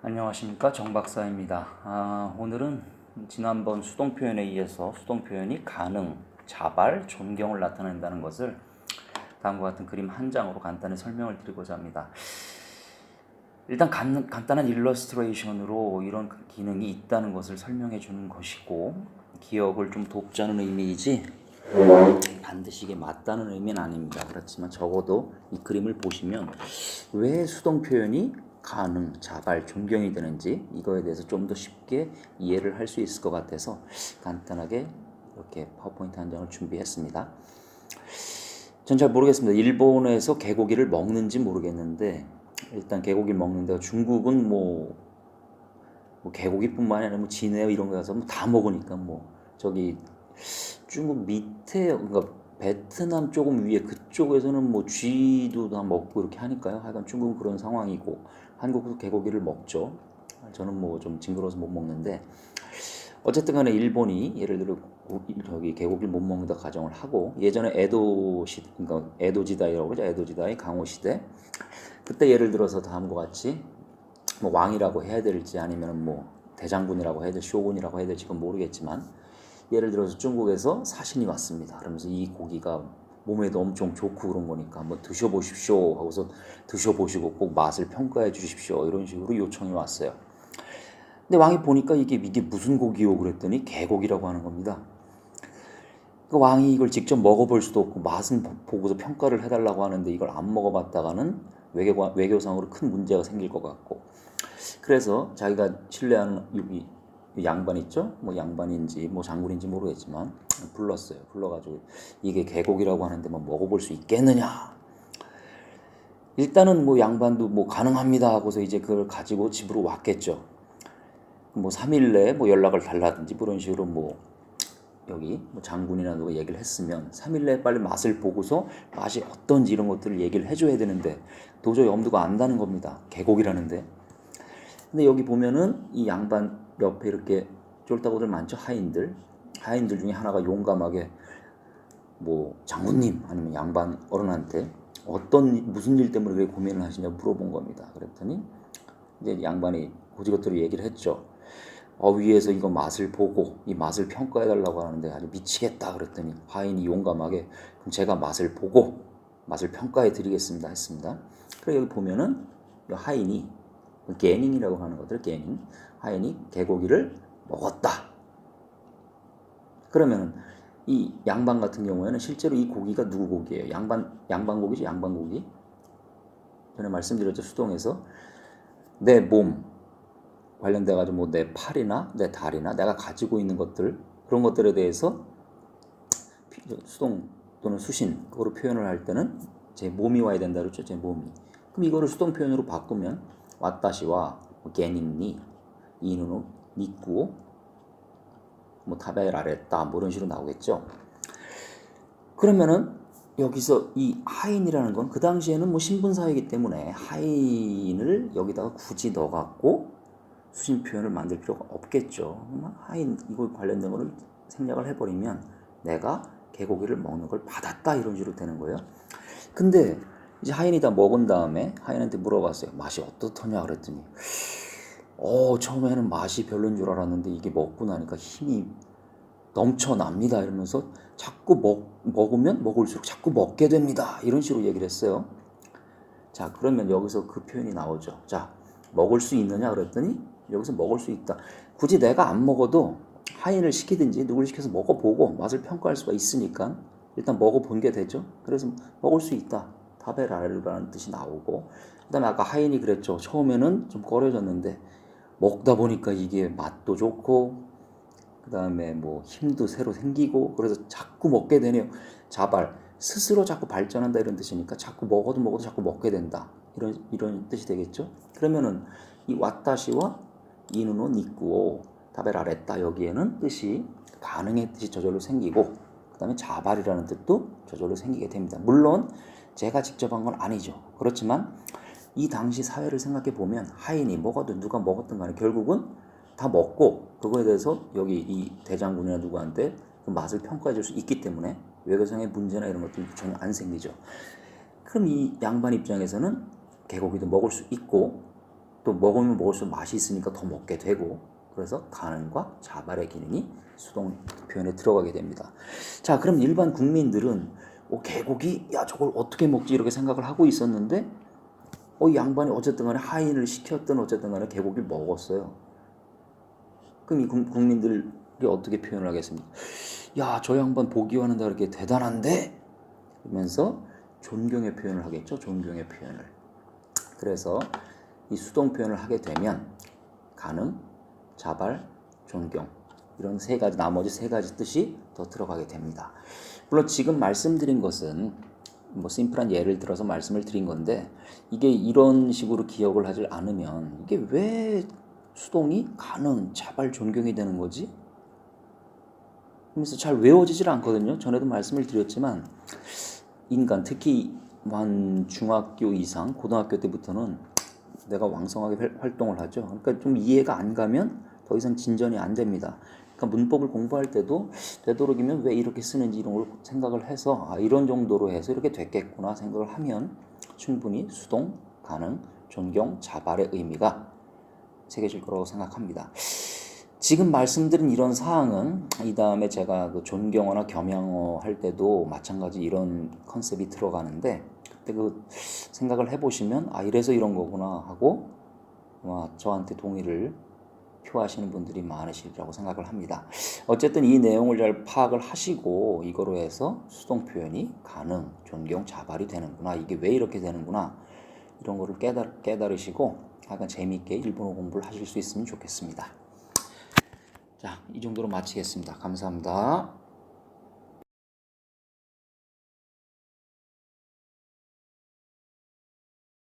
안녕하십니까, 정 박사입니다. 오늘은 지난번 수동 표현에 이어서 수동 표현이 가능, 자발, 존경을 나타낸다는 것을 다음과 같은 그림 한 장으로 간단히 설명을 드리고자 합니다. 일단 간단한 일러스트레이션으로 이런 기능이 있다는 것을 설명해 주는 것이고, 기억을 좀 돕자는 의미이지 반드시 이게 맞다는 의미는 아닙니다. 그렇지만 적어도 이 그림을 보시면 왜 수동 표현이 가능, 자발, 존경이 되는지 이거에 대해서 좀 더 쉽게 이해를 할 수 있을 것 같아서 간단하게 이렇게 파워포인트 한 장을 준비했습니다. 전 잘 모르겠습니다. 일본에서 개고기를 먹는지 모르겠는데 일단 개고기를 먹는데 중국은 뭐 개고기뿐만 아니라 뭐 진해 이런 거 가서 뭐 다 먹으니까 뭐 저기 중국 밑에 그러니까 베트남 조금 위에 그쪽에서는 뭐 쥐도 다 먹고 이렇게 하니까요. 하여간 중국은 그런 상황이고 한국도 개고기를 먹죠. 저는 뭐 좀 징그러워서 못 먹는데 어쨌든 간에 일본이 예를 들어 저기 개고기를 못 먹는다 가정을 하고 예전에 에도 시 그러니까 에도 지다이라고 그러죠. 에도 지다이 강호 시대 그때 예를 들어서 다음과 같이 뭐 왕이라고 해야 될지 아니면 뭐 대장군이라고 해야 될지 쇼군이라고 해야 될지 그건 모르겠지만 예를 들어서 중국에서 사신이 왔습니다. 그러면서 이 고기가 몸에도 엄청 좋고 그런 거니까 한번 드셔보십시오 하고서 드셔보시고 꼭 맛을 평가해 주십시오 이런 식으로 요청이 왔어요. 근데 왕이 보니까 이게 무슨 고기요 그랬더니 개고기라고 하는 겁니다. 그 왕이 이걸 직접 먹어볼 수도 없고 맛은 보고서 평가를 해달라고 하는데 이걸 안 먹어봤다가는 외교상으로 큰 문제가 생길 것 같고 그래서 자기가 신뢰하는 이 양반 있죠? 뭐 양반인지 뭐 장군인지 모르겠지만 불렀어요. 불러가지고 이게 개고기라고 하는데 뭐 먹어볼 수 있겠느냐? 일단은 뭐 양반도 뭐 가능합니다 하고서 이제 그걸 가지고 집으로 왔겠죠. 뭐 3일 내에 뭐 연락을 달라든지 그런 식으로 뭐 여기 뭐 장군이나 누가 얘기를 했으면 3일 내에 빨리 맛을 보고서 맛이 어떤지 이런 것들을 얘기를 해줘야 되는데 도저히 엄두가 안 나는 겁니다. 개고기라는데. 근데 여기 보면은 이 양반 옆에 이렇게 쫄따구들 많죠. 하인들 중에 하나가 용감하게 뭐 장군님 아니면 양반 어른한테 무슨 일 때문에 왜 고민을 하시냐 물어본 겁니다. 그랬더니 이제 양반이 고지것대로 얘기를 했죠. 위에서 이거 맛을 보고 이 맛을 평가해 달라고 하는데 아주 미치겠다 그랬더니 하인이 용감하게 그럼 제가 맛을 보고 맛을 평가해 드리겠습니다 했습니다. 그래 여기 보면은 하인이 게닝이라고 하는 것들 게닝 하인이 개고기를 먹었다. 그러면 이 양반 같은 경우에는 실제로 이 고기가 누구 고기예요? 양반 고기죠. 양반 고기. 전에 말씀드렸죠. 수동에서 내 몸 관련돼 가지고 뭐 내 팔이나 내 다리나 내가 가지고 있는 것들 그런 것들에 대해서 수동 또는 수신 그거로 표현을 할 때는 제 몸이 와야 된다 그랬죠. 제 몸이. 그럼 이거를 수동 표현으로 바꾸면 와타시와 게닝니 이누노 니꾸오 뭐 타베라레타 뭐 이런 식으로 나오겠죠. 그러면은 여기서 이 하인이라는 건 그 당시에는 뭐 신분사회이기 때문에 하인을 여기다가 굳이 넣어갖고 수신 표현을 만들 필요가 없겠죠. 하인 이거 관련된 거를 생략을 해버리면 내가 개고기를 먹는 걸 받았다 이런 식으로 되는 거예요. 근데 이제 하인이 다 먹은 다음에 하인한테 물어봤어요. 맛이 어떻더냐 그랬더니 처음에는 맛이 별론 줄 알았는데 이게 먹고 나니까 힘이 넘쳐납니다 이러면서 자꾸 먹으면 먹을수록 자꾸 먹게 됩니다 이런 식으로 얘기를 했어요. 자 그러면 여기서 그 표현이 나오죠. 자 먹을 수 있느냐 그랬더니 여기서 먹을 수 있다. 굳이 내가 안 먹어도 하인을 시키든지 누구를 시켜서 먹어보고 맛을 평가할 수가 있으니까 일단 먹어본 게 되죠. 그래서 먹을 수 있다. 타베라르라는 뜻이 나오고 그 다음에 아까 하인이 그랬죠. 처음에는 좀 꺼려졌는데 먹다 보니까 이게 맛도 좋고 그 다음에 뭐 힘도 새로 생기고 그래서 자꾸 먹게 되네요. 자발 스스로 자꾸 발전한다 이런 뜻이니까 자꾸 먹어도 자꾸 먹게 된다 이런 뜻이 되겠죠. 그러면은 이 와타시와 이누노 니꾸오 타베라레타 여기에는 뜻이 가능의 뜻이 저절로 생기고 그 다음에 자발이라는 뜻도 저절로 생기게 됩니다. 물론 제가 직접 한 건 아니죠. 그렇지만 이 당시 사회를 생각해 보면 하인이 먹어도 누가 먹었든 간에 결국은 다 먹고 그거에 대해서 여기 이 대장군이나 누구한테 그 맛을 평가해 줄 수 있기 때문에 외교상의 문제나 이런 것들이 전혀 안 생기죠. 그럼 이 양반 입장에서는 개고기도 먹을 수 있고 또 먹으면 먹을수록 맛이 있으니까 더 먹게 되고, 그래서 가능과 자발의 기능이 수동 표현에 들어가게 됩니다. 자, 그럼 일반 국민들은 개고기, 야 저걸 어떻게 먹지 이렇게 생각을 하고 있었는데 이 양반이 어쨌든 간에 하인을 시켰든 어쨌든 간에 개고기를 먹었어요. 그럼 이 국민들이 어떻게 표현을 하겠습니까? 야, 저 양반 보기와는 다르게 대단한데? 그러면서 존경의 표현을 하겠죠. 존경의 표현을. 그래서 이 수동 표현을 하게 되면 가능, 자발, 존경 이런 세 가지, 나머지 세 가지 뜻이 더 들어가게 됩니다. 물론 지금 말씀드린 것은 뭐 심플한 예를 들어서 말씀을 드린 건데, 이게 이런 식으로 기억을 하지 않으면 이게 왜 수동이 가능, 자발, 존경이 되는 거지? 그래서 잘 외워지질 않거든요. 전에도 말씀을 드렸지만 인간, 특히 한 중학교 이상, 고등학교 때부터는 내가 왕성하게 활동을 하죠. 그러니까 좀 이해가 안 가면 더 이상 진전이 안 됩니다. 그러니까 문법을 공부할 때도 되도록이면 왜 이렇게 쓰는지 이런 걸 생각을 해서 이런 정도로 해서 이렇게 됐겠구나 생각을 하면 충분히 수동, 가능, 존경, 자발의 의미가 새겨질 거라고 생각합니다. 지금 말씀드린 이런 사항은 이 다음에 제가 그 존경어나 겸양어 할 때도 마찬가지 이런 컨셉이 들어가는데, 그때 그 생각을 해보시면 이래서 이런 거구나 하고 저한테 동의를 표하시는 분들이 많으시리라고 생각을 합니다. 어쨌든 이 내용을 잘 파악을 하시고 이거로 해서 수동 표현이 가능, 존경, 자발이 되는구나, 이게 왜 이렇게 되는구나 이런 거를 깨달으시고 약간 재미있게 일본어 공부를 하실 수 있으면 좋겠습니다. 자, 이 정도로 마치겠습니다. 감사합니다.